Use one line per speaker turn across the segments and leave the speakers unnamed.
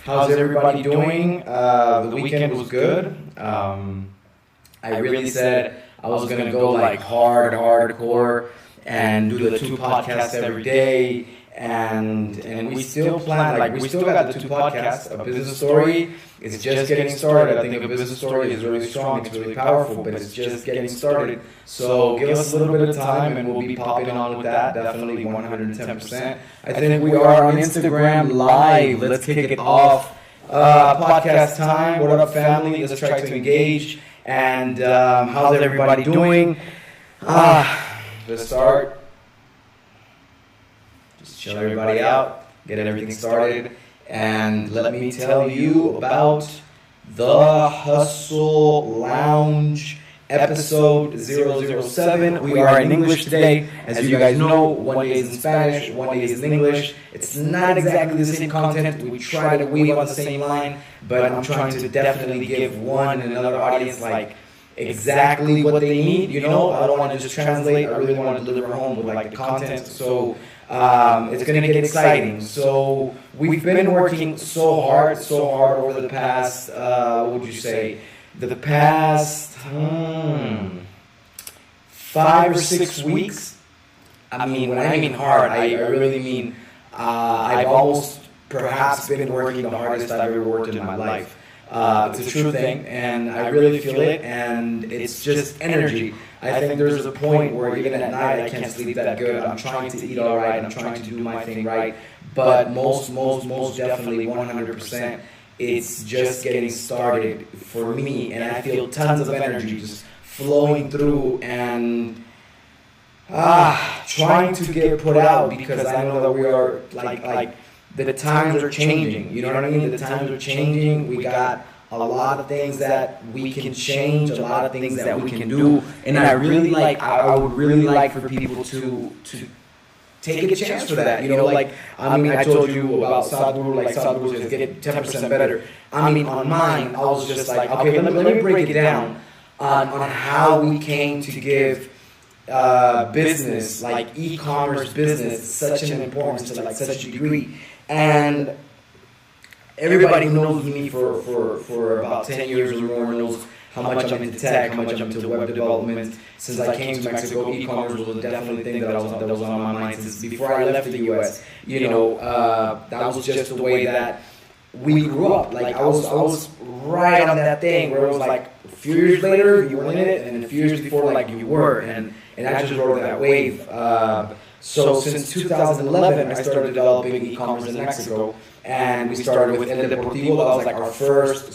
How's everybody doing? The weekend was good. I really said I was gonna go like hardcore, and do the two podcasts every day, and we still plan, like, we still got the two podcasts. A business story is just getting started. I think a business story is really strong, it's really powerful, but it's just getting started. So give us a little bit of time and we'll be popping on with that, definitely 110%. I think we are on Instagram live. Let's kick it off. Podcast time. What up, family? Let's try to engage. And how's everybody doing? Let's start. Just chill everybody out, get everything started, and let me tell you about the Hustle Lounge episode 007. We are in English today. As you guys know, one day is in Spanish, one day is in English. It's not exactly the same content. We try to weave on the same line, but I'm trying to definitely give one and another audience like exactly what they need. You know, I don't want to just translate. I really want to deliver home with like the content. So it's going to get exciting. So we've been working so hard over the past, what would you say, the past 5 or 6 weeks. I mean, when I mean hard, I really mean I've almost perhaps been working the hardest I've ever worked in my life. It's a true thing, and I really feel it, and it's just energy. I think there's a point where even at night I can't sleep that good. I'm trying to eat all right, I'm trying to do my thing right, but most definitely 100%, it's just getting started for me, and I feel tons of energy just flowing through and trying to get put out, because I know that we are like the times are changing. You know what I mean? The times are changing. We got a lot of things that we can change, a lot of things that we can do, and I really I would really like for people to take a chance for that. You know, like, I mean, I told you about Sadhguru, like Sadhguru says, get 10% better. I mean, on mine, I was just like, okay, let me break it down on how we came to give business, like e-commerce business, such an importance to like such a degree. And everybody who knows me for about 10 years or more knows how much I'm into tech, how much I'm into web development. Since I came to Mexico, e-commerce was definitely a thing that was on my mind since before I left the U.S. You know, that was just the way that we grew up. Like, I was right on that thing where it was like a few years later you were in it, and a few years before like you were, and I just rode that wave. So since 2011, I started developing e-commerce in Mexico, and we started with El Deportivo. That was like our first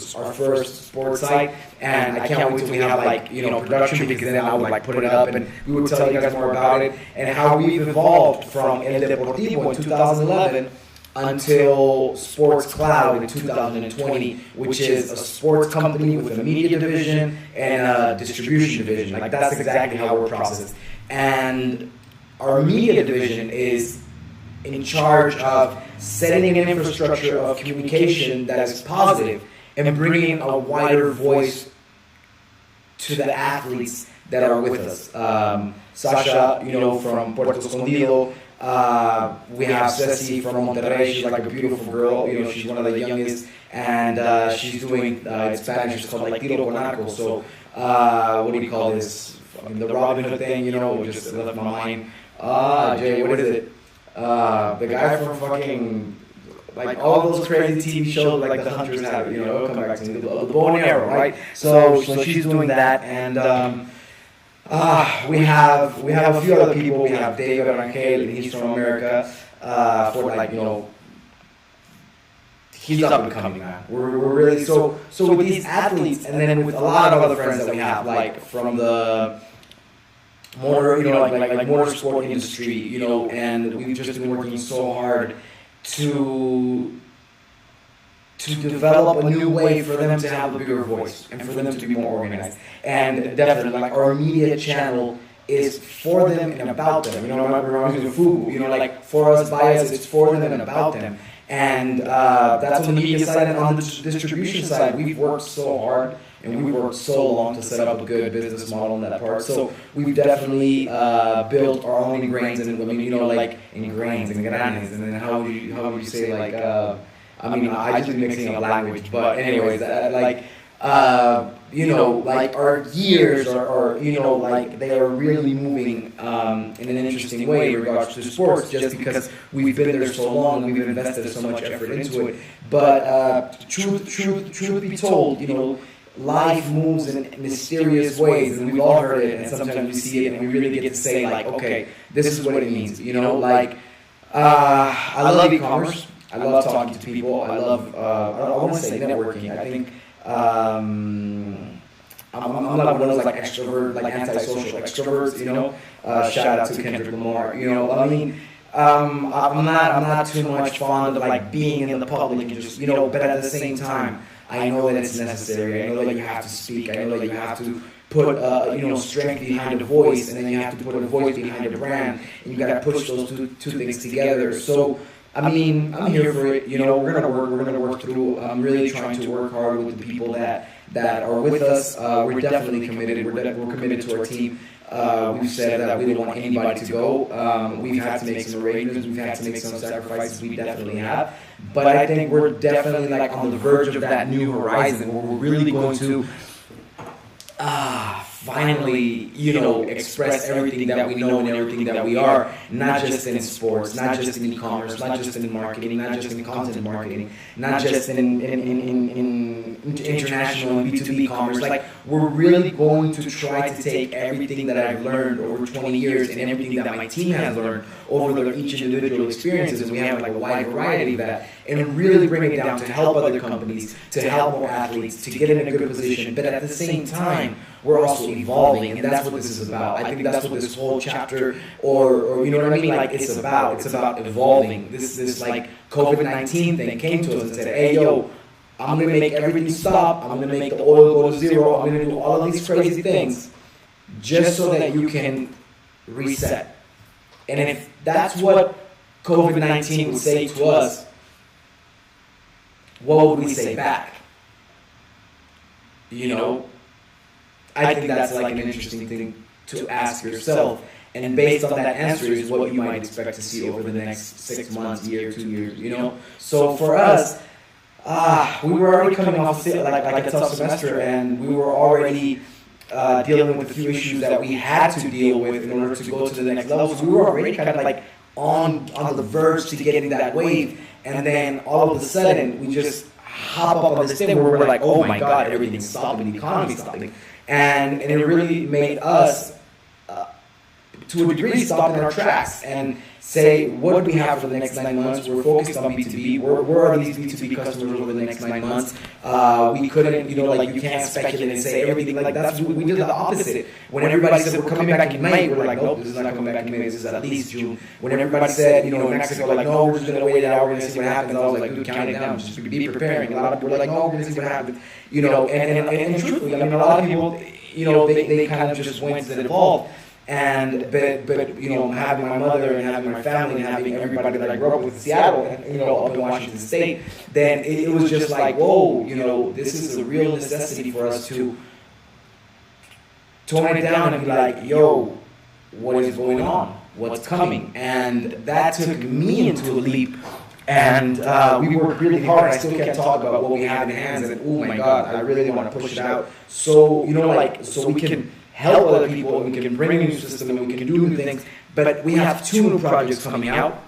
sports site, and I can't wait till we have like, you know, production, because then I would like put it up and we would tell you guys more about it and how we've evolved from El Deportivo in 2011 until Sports Cloud in 2020, which is a sports company with a media division and a distribution division. Like, that's exactly how we're processed. And our media division is in charge of setting an infrastructure of communication that is positive and bringing a wider voice to the athletes that are with us. Sasha, you know, from Puerto Escondido. We have Ceci from Monterrey. She's like a beautiful girl. You know, she's one of the youngest, and she's doing in Spanish. It's called like tiro con arco. So what do you call this? The Robin Hood thing. You know, just left my mind. Jay, what is it? The guy from fucking, like, all those crazy TV shows, like the Hunters have, you know, it'll come back to me, the bow and arrow, right? So she's doing that, and we have a few other people. We have David Rangel, and he's from America, for like, you know, he's up and coming, man. We're really, so with these athletes, and then with a lot of other friends that we have, like from the motor, you know, like motorsport industry, you know, and we've just been working so hard to develop a new way for them to have a bigger voice and for them to be more organized. And definitely, like, our media channel is for them and about them. You know, it reminds me of Fugu. You know, like, for us, by us, it's for them and about them. And that's on the media side. And on the distribution side, we've worked so hard and we worked so long to set up a good business model in that part. So we've definitely built our own grains, and I mean, you know, like in grains and granes, and then how would you say, like I mean, I just be mixing up language, but anyways, like our years are like they are really moving in an interesting way in regards to sports, just because we've been there so long and we've invested so much effort into it. But truth be told, life moves in mysterious ways, and we've all heard it, and sometimes we see it, and we really get to say, like, okay, this is what it means. I love e-commerce. I love talking to people. I love, I want to say networking. I think I'm not one of those like extrovert, like antisocial extroverts. Shout out to Kendrick Lamar. I'm not too much fond of like being in the public and just, but at the same time, I know that it's necessary. I know that you have to speak. I know that you have to put, strength behind a voice, and then you have to put a voice behind a brand, and you got to push those two things together. So, I'm here for it. We're gonna work through. I'm really trying to work hard with the people that are with us. We're definitely committed. We're committed to our team. We've said that we don't want anybody to go. We've had to make some arrangements. We've had to make some sacrifices. We definitely have. But I think we're definitely like on the verge of that new horizon where we're really going to finally, express everything that we know and everything that we are, not just in sports, not just in e-commerce, not just in marketing, not just in content marketing, not just in international and B2B commerce. Like, we're really going to try to take everything that I've learned over 20 years and everything that my team has learned over each individual experiences, and we have like a wide variety of that, and really bring it down to help other companies, to help more athletes, to get in a good position. But at the same time, we're also evolving, and that's what this is about. I think that's what this whole chapter, or you know what I mean, like, it's about. It's about evolving. This like COVID-19 thing came to us and said, hey, yo, I'm going to make everything stop. I'm going to make the oil go to zero. I'm going to do all of these crazy things just so that you can reset. And if that's what COVID-19 would say to us, what would we say back? I think that's like an interesting thing to ask yourself. And based on that answer is what you might expect to see over the next 6 months, year, 2 years, So for us, we were already coming off like a tough semester, and we were already dealing with a few issues that we had to deal with in order to go to the next level. So we were already kind of like on the verge to getting that wave, and then all of a sudden we just hop up on this thing where we're like, oh my God, everything's stopping, the economy's stopping, and it really made us to a degree stop in our tracks and say, what do we have for the next 9 months? We're focused on B2B. Where are these B2B customers over the next 9 months? We couldn't, you can't speculate and say everything. Like, that's we did the opposite. When everybody said we're coming back in May, we're like, nope, this is not coming back in May. This is at least June. When everybody said, in Mexico, like, no, we're just gonna wait it out. We're gonna see what happens. I was like, dude, count it down. Just be preparing. A lot of people were like, no, we're gonna see what happens. And truthfully, a lot of people, they kind of just went and evolved. And but having my mother and having my family and having everybody that I grew up with in Seattle and up in Washington State, then it was just like, whoa, this is a real necessity for us to tone it down and be like, yo, what is going on? What's coming? And that took me into a leap. And we worked really hard. I still can't talk about what we have in hands. And oh my God, I really want to push it out. So so we can help other people, and we can bring a new system, and we can do new things. But we have 2 new projects coming out.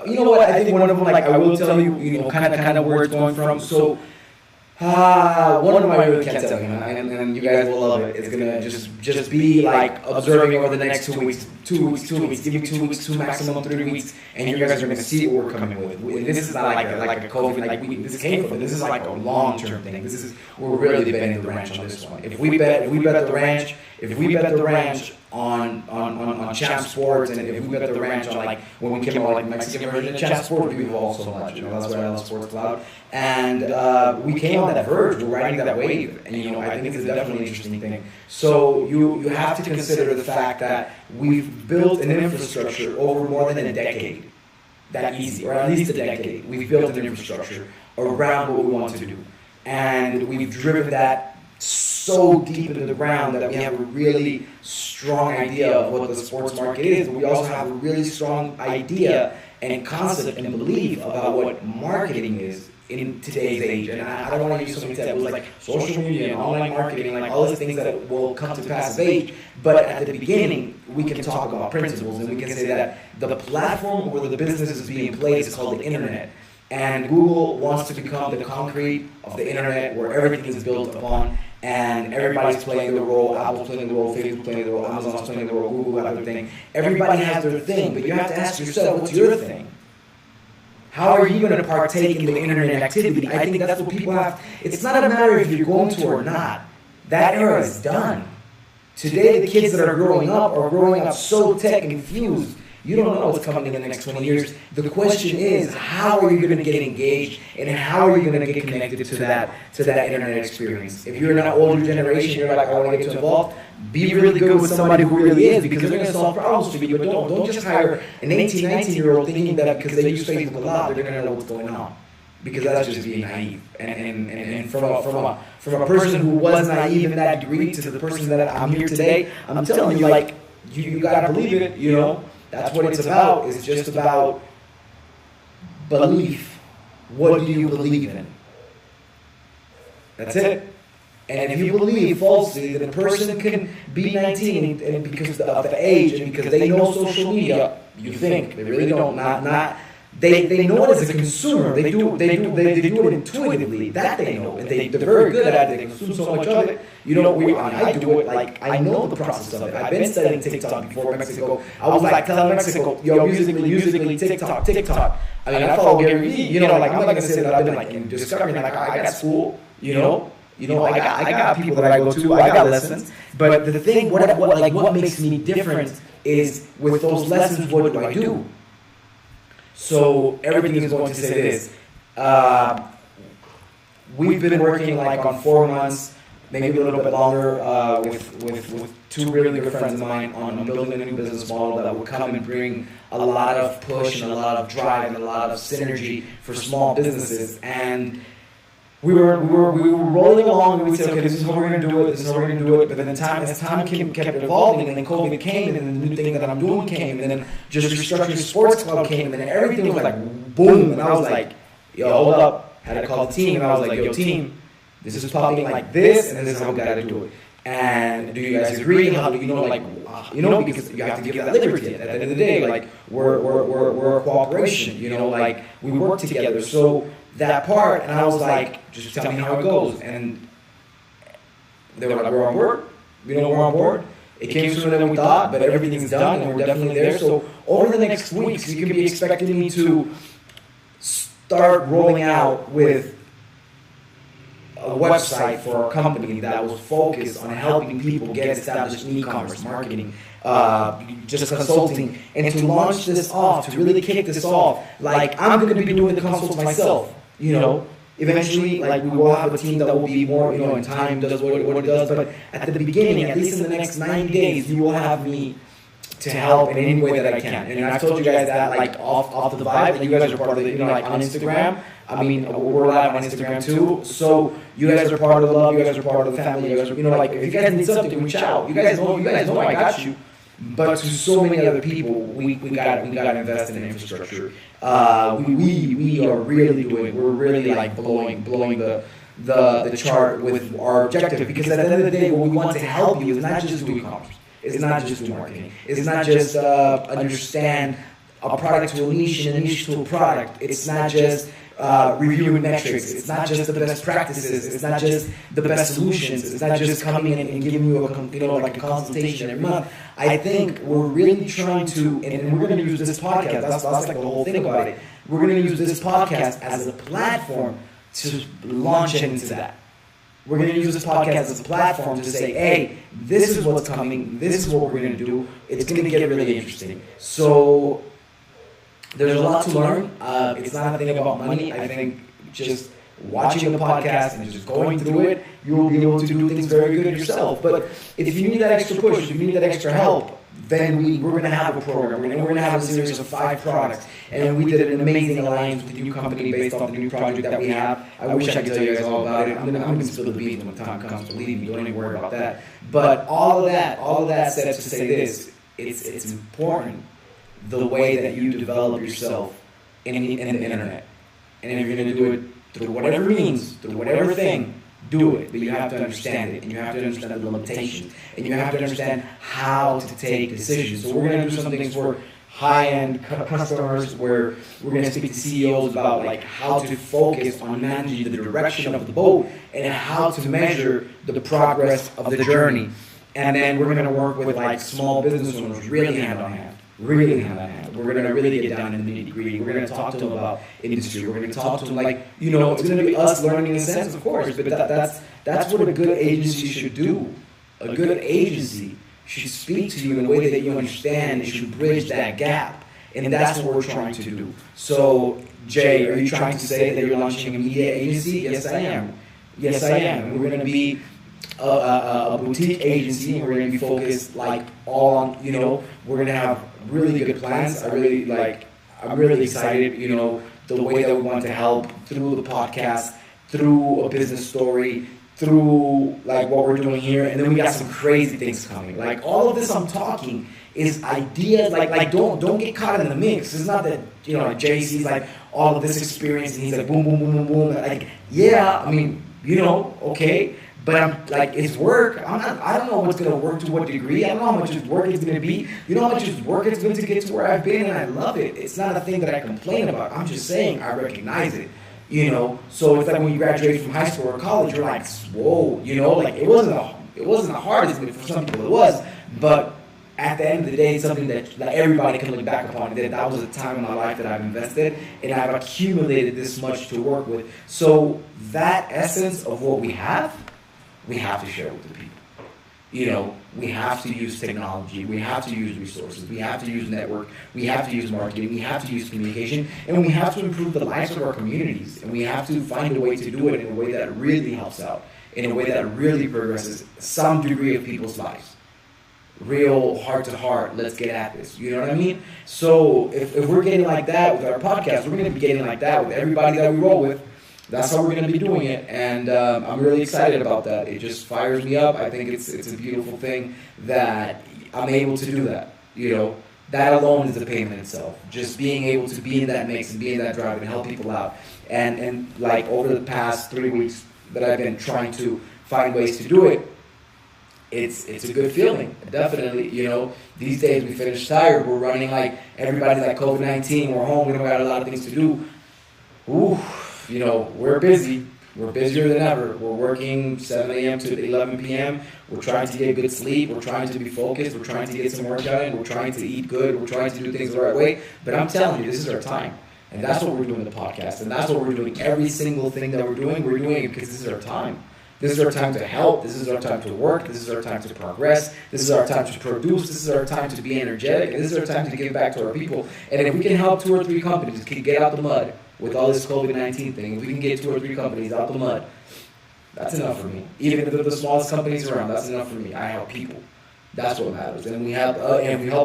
You know what? I think one of them, like, I will tell you, kind of where it's going from. So, one of them I really can't tell you, and you guys will love it. It's gonna just be like observing over the next 2 weeks. 2 weeks. Give me 2 weeks, 2 maximum 3 weeks, and you guys are gonna see what we're coming with. This is not like a COVID. This came from. This is like a long-term thing. We're really betting the ranch on this one. If we bet the ranch on Champ Sports, and if we bet the ranch on, like, when we came out, like, Mexican version of Champ Sports, we evolved so much. That's why I love Sports Cloud. And we came on that verge. We're riding that wave, and I think it's definitely an interesting thing. So you have to consider the fact that we've built an infrastructure over more than a decade. That easy, or at least a decade. We've built an infrastructure around what we want to do, and we've driven that so deep into the ground that we have a really strong idea of what the sports market is, but we also have a really strong idea and concept and belief about what marketing is in today's age. And I don't want to use so many examples like social media and online marketing, like all these things that will come to pass of age. But at the beginning, we can talk about principles, and we can say that the platform where the business is being placed is called the internet. And Google wants to become the concrete of the internet where everything is built upon, and everybody's playing their role. Apple's playing the role, Facebook's playing the role, Amazon's playing the role, Google got their thing. Everybody has their thing, but you have to ask yourself, what's your thing? How are you going to partake in the internet activity? I think that's what people have. It's not a matter if you're going to or not. That era is done. Today, the kids that are growing up so tech infused. You don't know what's coming in the next 20 years. The question is, how are you going to get engaged, and how are you going to get connected to that internet experience? If you're in an older generation, you're like, I want to get too involved, be really good with somebody who really is, because they're going to solve problems for you. But don't just hire an 18, 19-year-old thinking that because they use Facebook a lot, they're going to know what's going on. Because that's just being naive. And from a person who was naive in that degree to the person that I'm here today, I'm telling you, like, you got to believe it, you know. That's what it's about. It's just about belief. What do you believe in? That's it. And if you believe falsely that a person can be 19 and because of the age and because they know social media, you think they really don't. They know it as a consumer. They do it intuitively. That they know, and they're very good at it. They consume so much of it. You know, I do it like I know the process of it. I've been studying TikTok before Mexico. I was like telling Mexico, yo, musically, TikTok. I mean, I follow Gary Vee. You know, like I'm not gonna say that I've been like in discovering. Like I got school. You know, I got people that I go to. I got lessons. But the thing, what makes me different is with those lessons, what do I do? So everything is going to say this. We've been working like on 4 months, maybe a little bit longer, with two really good friends of mine on building a new business model that will come and bring a lot of push and a lot of drive and a lot of synergy for small businesses. And we were rolling along, and we'd say, okay, this is how we're going to do it, but then as time kept evolving, and then COVID came, and then the new thing that I'm doing came, and then just restructuring sports club came, and then everything was like, boom, and I was like, yo, hold up, had to call the team, and I was like, yo, team, this is popping like this, and this is how we got to do it. And do you guys agree? How do you know, like, because you have to give that liberty at the end of the day, like, we're a cooperation, like, we work together, so that part, and I was like, just tell me how it goes. And they were like, we're on board. We're on board. It came sooner than we thought, but everything's done, and we're definitely there. So over the next weeks, you can be expecting me to start rolling out with a website for a company that will focus on helping people get established in e-commerce, marketing, just consulting, and to launch this off, to really kick this off. Like, I'm going to be doing the consults myself. Eventually, like, we will have a team that will be more, in time does what it does. But at the beginning, at least in the next 90 days, you will have me to help in any way that I can. And I've told you guys that, like, off the vibe, that you guys are part of the, like, on Instagram. I mean, we're live on Instagram too. So you guys are part of the love. You guys are part of the family. You guys are, like, if you guys need something, reach out. You guys know I got you. But to so many other people, we got to invest in infrastructure. We are really we're really like blowing the chart with our objective, because at the end of the day, what we want to help you is not just do e-commerce. It's not just do marketing. It's not just understand a product to a niche and a niche to a product. It's not just reviewing metrics. It's not just the best practices. It's not just the best solutions. It's not just coming in and giving you like a consultation every month. I think we're really trying to, and we're going to use this podcast. That's like the whole thing about it. We're going to use this podcast as a platform to launch into that. We're going to use this podcast as a platform to say, hey, this is what's coming. This is what we're going to do. It's going to get really interesting. So there's a lot to learn. It's not a thing about money. I think just watching the podcast and just going through it, you'll be able to do things very good yourself. But if you need that extra push, if you need that extra help, then we're going to have a program. We're going to have a series of 5 products. And we did an amazing alliance with a new company based off the new project that we have. I wish I could tell you guys all about it. I'm going to spill the beans when the time comes. Believe me, don't even worry about that. But all of that said to say this, it's important the way that you develop yourself in the internet. And if you're going to do it through whatever means, through whatever thing, do it. But you have to understand it, and you have to understand the limitations, and you have to understand how to take decisions. So we're going to do some things for high-end customers where we're going to speak to CEOs about like how to focus on managing the direction of the boat and how to measure the progress of the journey. And then we're going to work with like small business owners really hand on hand. Really hand on hand. We're going to really get down in the nitty gritty. We're going to talk to them about industry. We're going to talk to them like, you know, it's going to be us learning in a sense, of course, but that's what a good agency should do. A good agency should speak to you in a way that you understand. It should bridge that gap. And that's what we're trying to do. So, Jay, are you trying to say that you're launching a media agency? Yes, I am. Yes, I am. We're going to be a boutique agency, and we're going to be focused like all on, you know, we're going to have really good plans. I'm really excited, you know, the way that we want to help through the podcast, through a business story, through like what we're doing here, and then we got some crazy things coming. Like all of this I'm talking is ideas, like don't get caught in the mix. It's not that, you know, Jay sees like all of this experience and he's like boom, boom, boom, boom, boom. Like, yeah, I mean, you know, okay. But I'm like, it's work. I don't know what's going to work to what degree. I don't know how much work it's going to be. You know how much work it's going to get to where I've been, and I love it. It's not a thing that I complain about. I'm just saying I recognize it. You know, so it's like when you graduate from high school or college, you're like, whoa, you know, like it wasn't the hardest, but for some people it was. But at the end of the day, it's something that like, everybody can look back upon. That was a time in my life that I've invested, and I've accumulated this much to work with. So that essence of what we have to share with the people. You know, we have to use technology, we have to use resources, we have to use network, we have to use marketing, we have to use communication, and we have to improve the lives of our communities, and we have to find a way to do it in a way that really helps out, in a way that really progresses some degree of people's lives. Real heart to heart, let's get at this, you know what I mean? So if we're getting like that with our podcast, we're going to be getting like that with everybody that we roll with. That's how we're going to be doing it, and I'm really excited about that. It just fires me up. I think it's a beautiful thing that I'm able to do that. You know, that alone is a payment itself. Just being able to be in that mix and be in that drive and help people out. And like over the past 3 weeks that I've been trying to find ways to do it, it's a good feeling. Definitely, you know, these days we finish tired. We're running like everybody's like COVID-19. We're home. We don't got a lot of things to do. Ooh. You know, we're busy. We're busier than ever. We're working 7 a.m. to 11 p.m. We're trying to get good sleep. We're trying to be focused. We're trying to get some work done. We're trying to eat good. We're trying to do things the right way. But I'm telling you, this is our time. And that's what we're doing in the podcast. And that's what we're doing. Every single thing that we're doing it because this is our time. This is our time to help. This is our time to work. This is our time to progress. This is our time to produce. This is our time to be energetic. And this is our time to give back to our people. And if we can help 2 or 3 companies get out the mud, with all this COVID-19 thing, if we can get 2 or 3 companies out the mud, that's enough for me. Even if they're the smallest companies around, that's enough for me. I help people. That's what matters. And we help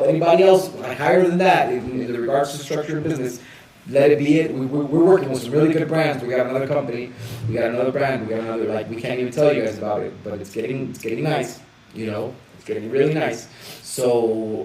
anybody else like higher than that in regards to structure of business. Let it be it. We're working with some really good brands. We got another company. We got another brand. We got another, like, we can't even tell you guys about it, but it's getting nice. You know, it's getting really nice. So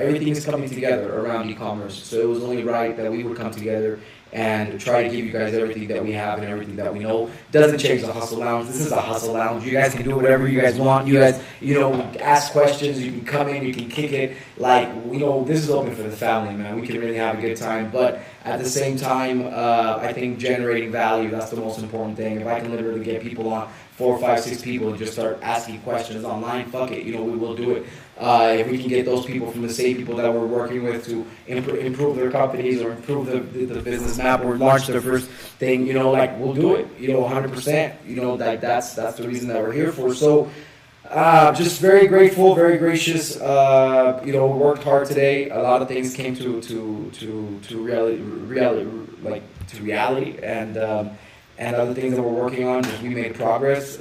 everything is coming together around e-commerce. So it was only right that we would come together and try to give you guys everything that we have and everything that we know. Doesn't change the Hustle Lounge. This is a Hustle Lounge. You guys can do whatever you guys want. You guys, you know, ask questions. You can come in. You can kick it. Like, you know, this is open for the family, man. We can really have a good time. But at the same time, I think generating value, that's the most important thing. If I can literally get people on, 4, 5, 6 people, and just start asking questions online, fuck it. You know, we will do it. If we can get those people from the same people that we're working with to improve their companies or improve the business map or launch their first thing, you know, like, we'll do it, you know, 100%, you know, like that's the reason that we're here for. So just very grateful, very gracious, you know, worked hard today. A lot of things came to reality and other things that we're working on, we made progress.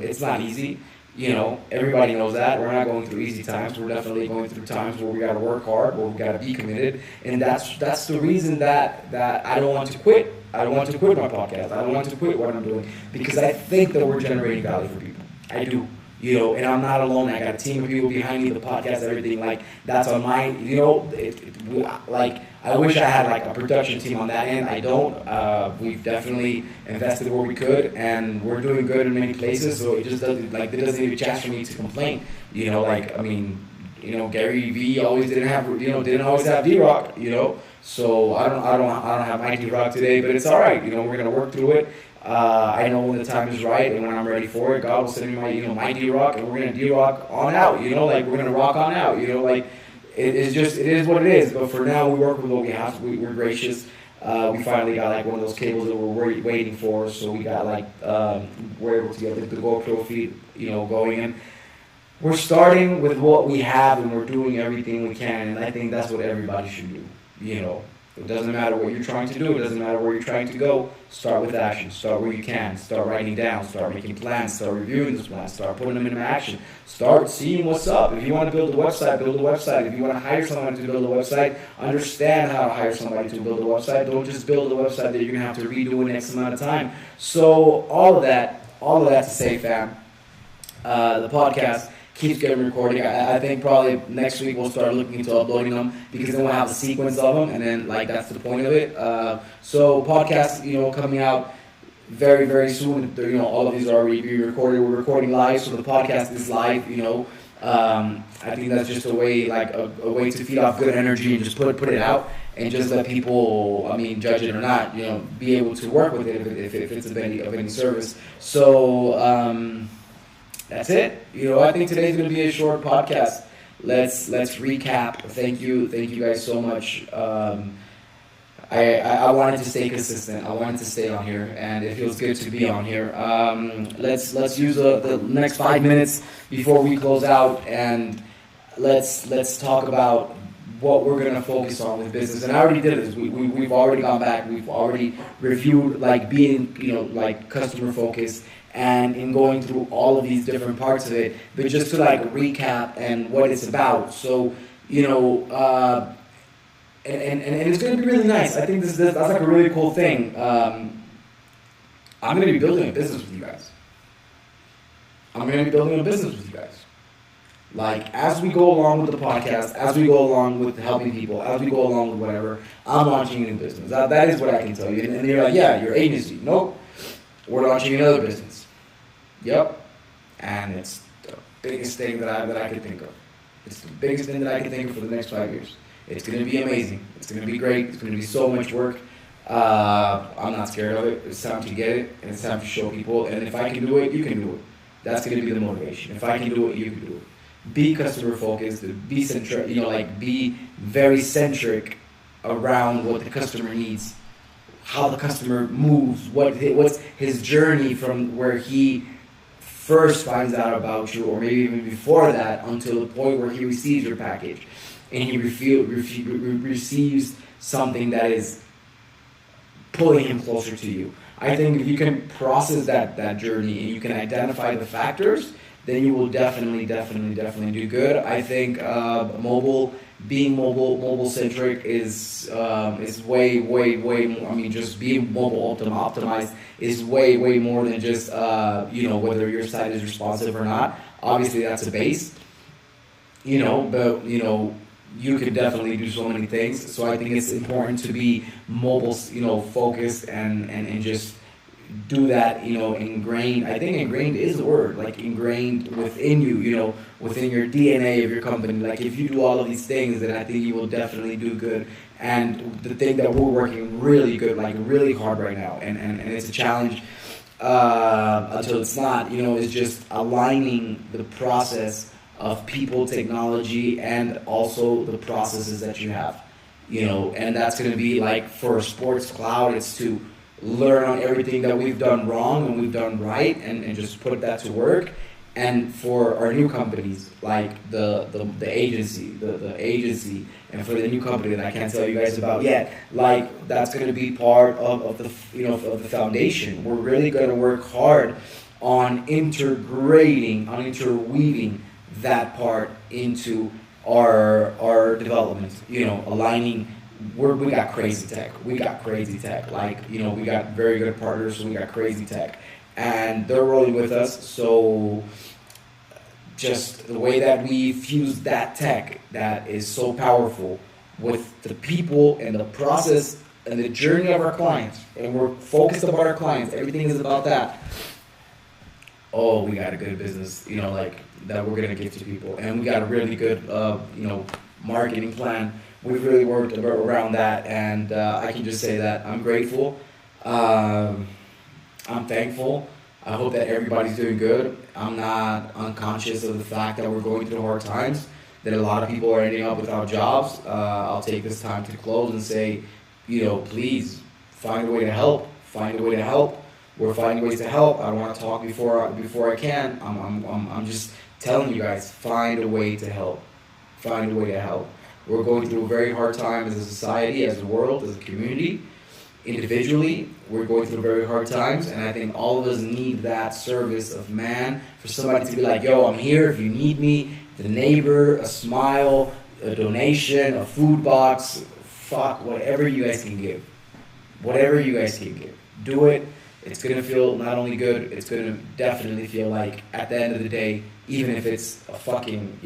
It's not easy. You know, everybody knows that. We're not going through easy times. We're definitely going through times where we got to work hard, where we got to be committed. And that's the reason that I don't want to quit. I don't want to quit my podcast. I don't want to quit what I'm doing because I think that we're generating value for people. I do. And I'm not alone. I got a team of people behind me, the podcast, everything, like, that's on my, like, I wish I had, like, a production team on that end. I don't. We've definitely invested where we could, and we're doing good in many places, so it just doesn't, like, there doesn't even a chance for me to complain. Gary V always didn't always have D-Rock, so I don't have my D-Rock today, but it's all right. We're gonna work through it. I know when the time is right and when I'm ready for it, God will send me my D-Rock, and we're gonna D-Rock on out. Like, we're gonna rock on out. Like, it is what it is. But for now, we work with what we have. We're gracious. We finally got, like, one of those cables that we're waiting for, so we got, like, we're able to get the GoPro feed, going in. We're starting with what we have, and we're doing everything we can, and I think that's what everybody should do. It doesn't matter what you're trying to do. It doesn't matter where you're trying to go. Start with action. Start where you can. Start writing down. Start making plans. Start reviewing those plans. Start putting them into action. Start seeing what's up. If you want to build a website, build a website. If you want to hire somebody to build a website, understand how to hire somebody to build a website. Don't just build a website that you're going to have to redo in X amount of time. So all of that to say, fam, the podcast keeps getting recording. I think probably next week we'll start looking into uploading them, because then we'll have the sequence of them, and then, like, that's the point of it. So podcast, coming out very, very soon. All of these are already being recorded. We're recording live, so the podcast is live. I think that's just a way, like, a way to feed off good energy and just put it out, and just let people, judge it or not, be able to work with it if it's of any service. So. That's it. I think today's going to be a short podcast. Let's recap. Thank you guys so much. I wanted to stay consistent. I wanted to stay on here, and it feels good to be on here. Let's use the next 5 minutes before we close out, and let's talk about what we're going to focus on with business. And I already did this. We've already gone back. We've already reviewed, like, being, like, customer focused, and in going through all of these different parts of it, but just to, like, recap and what it's about. So, and it's going to be really nice. I think that's like a really cool thing. I'm going to be building a business with you guys. Like, as we go along with the podcast, as we go along with helping people, as we go along with whatever, I'm launching a new business. That is what I can tell you. And you're like, yeah, your agency. Nope. We're launching another business. Yep. And it's the biggest thing that I could think of. It's the biggest thing that I can think of for the next 5 years. It's going to be amazing. It's going to be great. It's going to be so much work. I'm not scared of it. It's time to get it, and it's time to show people. And if I can do it, you can do it. That's going to be the motivation. If I can do it, you can do it. Be customer focused. Be centric. Be very centric around what the customer needs, how the customer moves, what's his journey from where he first finds out about you, or maybe even before that, until the point where he receives your package, and he receives something that is pulling him closer to you. I think if you can process that journey and you can identify the factors, then you will definitely do good. I think being mobile centric is way more. Just being mobile optimized is way more than just whether your site is responsive or not. Obviously that's a base, but you could definitely do so many things. So I think it's important to be mobile, focused and just do that, ingrained. I think ingrained is the word, like ingrained within you, within your DNA of your company. Like, if you do all of these things, then I think you will definitely do good. And the thing that we're working really good, like really hard right now, and it's a challenge until it's not, is just aligning the process of people, technology, and also the processes that you have, and that's going to be like for Sports Cloud, it's to learn on everything that we've done wrong and we've done right, and just put that to work. And for our new companies, like the agency, the agency, and for the new company that I can't tell you guys about yet, like that's going to be part of the of the foundation. We're really going to work hard on interweaving that part into our development. Aligning. We got crazy tech. Like, we got very good partners, so we got crazy tech, and they're rolling with us. So just the way that we fuse that tech that is so powerful with the people and the process and the journey of our clients, and we're focused about our clients, everything is about that. Oh, we got a good business, like that we're gonna give to people, and we got a really good, marketing plan. We've really worked around that, and I can just say that I'm grateful. I'm thankful. I hope that everybody's doing good. I'm not unconscious of the fact that we're going through hard times, that a lot of people are ending up without jobs. I'll take this time to close and say, please find a way to help. Find a way to help. We're finding ways to help. I don't want to talk before I can. I'm just telling you guys, find a way to help. Find a way to help. We're going through a very hard time as a society, as a world, as a community. Individually, we're going through very hard times, and I think all of us need that service of man, for somebody to be like, yo, I'm here if you need me, the neighbor, a smile, a donation, a food box, fuck, whatever you guys can give. Whatever you guys can give. Do it. It's going to feel not only good, it's going to definitely feel like, at the end of the day, even if it's a fucking,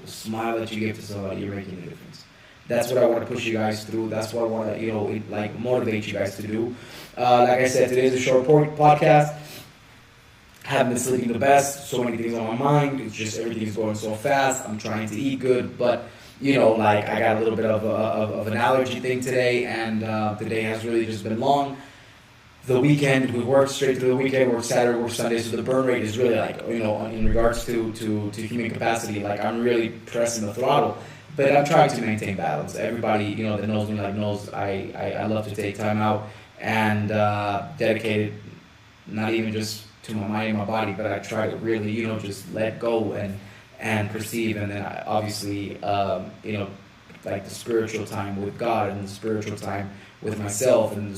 smile that you give to somebody, you're making a difference. That's what I want to push you guys through. That's what I want to, motivate you guys to do. Like I said, today's a short podcast. Haven't been sleeping the best. So many things on my mind. It's just everything's going so fast. I'm trying to eat good, but I got a little bit of an allergy thing today, and the day has really just been long. The weekend, we work straight through the weekend, work Saturday, work Sunday, so the burn rate is really in regards to human capacity, I'm really pressing the throttle. But I'm trying to maintain balance. Everybody, that knows me, knows I love to take time out and dedicate it, not even just to my mind and my body, but I try to really, just let go and perceive. And then obviously, the spiritual time with God, and the spiritual time with myself, and the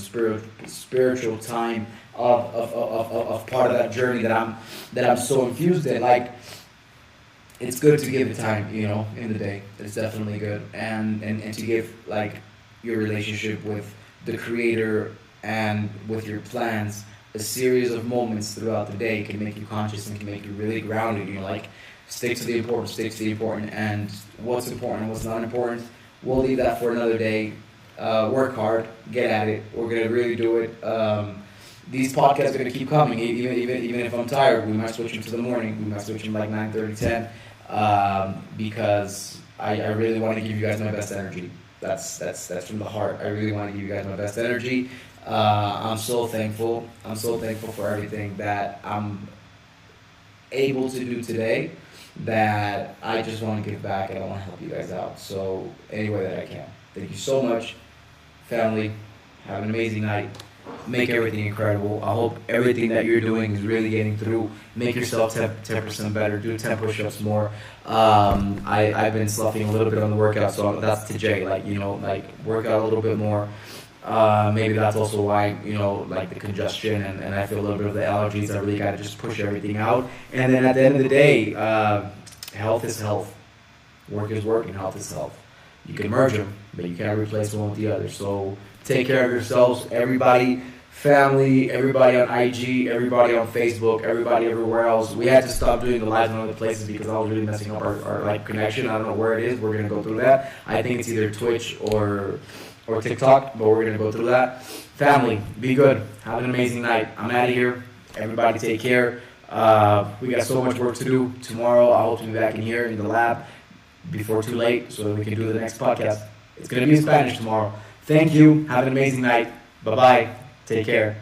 spiritual time of part of that journey that I'm so infused in. It's good to give it time, in the day. It's definitely good. And to give, your relationship with the Creator and with your plans a series of moments throughout the day can make you conscious and can make you really grounded. Stick to the important, and what's important, what's not important, we'll leave that for another day. Work hard, get at it. We're going to really do it. These podcasts are going to keep coming, even if I'm tired. We might switch them to the morning. We might switch them 9:30, 10. Because I really want to give you guys my best energy. That's from the heart. I really want to give you guys my best energy. I'm so thankful. I'm so thankful for everything that I'm able to do today, that I just want to give back, and I want to help you guys out. So any way that I can. Thank you so much, family. Have an amazing night. Make everything incredible. I hope everything that you're doing is really getting through. Make yourself 10% better. Do 10 push-ups more. I've been sloughing a little bit on the workout, so that's to Jay. Work out a little bit more. Maybe that's also why, the congestion, and I feel a little bit of the allergies. I really got to just push everything out. And then at the end of the day, health is health. Work is work, and health is health. You can merge them, but you can't replace one with the other. So take care of yourselves, everybody, family, everybody on IG, everybody on Facebook, everybody everywhere else. We had to stop doing the lives in other places because I was really messing up our connection. I don't know where it is. We're gonna go through that. I think it's either Twitch or TikTok, but we're gonna go through that. Family, be good. Have an amazing night. I'm out of here. Everybody take care. We got so much work to do. Tomorrow I hope to be back in here in the lab before too late, so we can do the next podcast. It's going to be in Spanish tomorrow. Thank you. Have an amazing night. Bye-bye. Take care.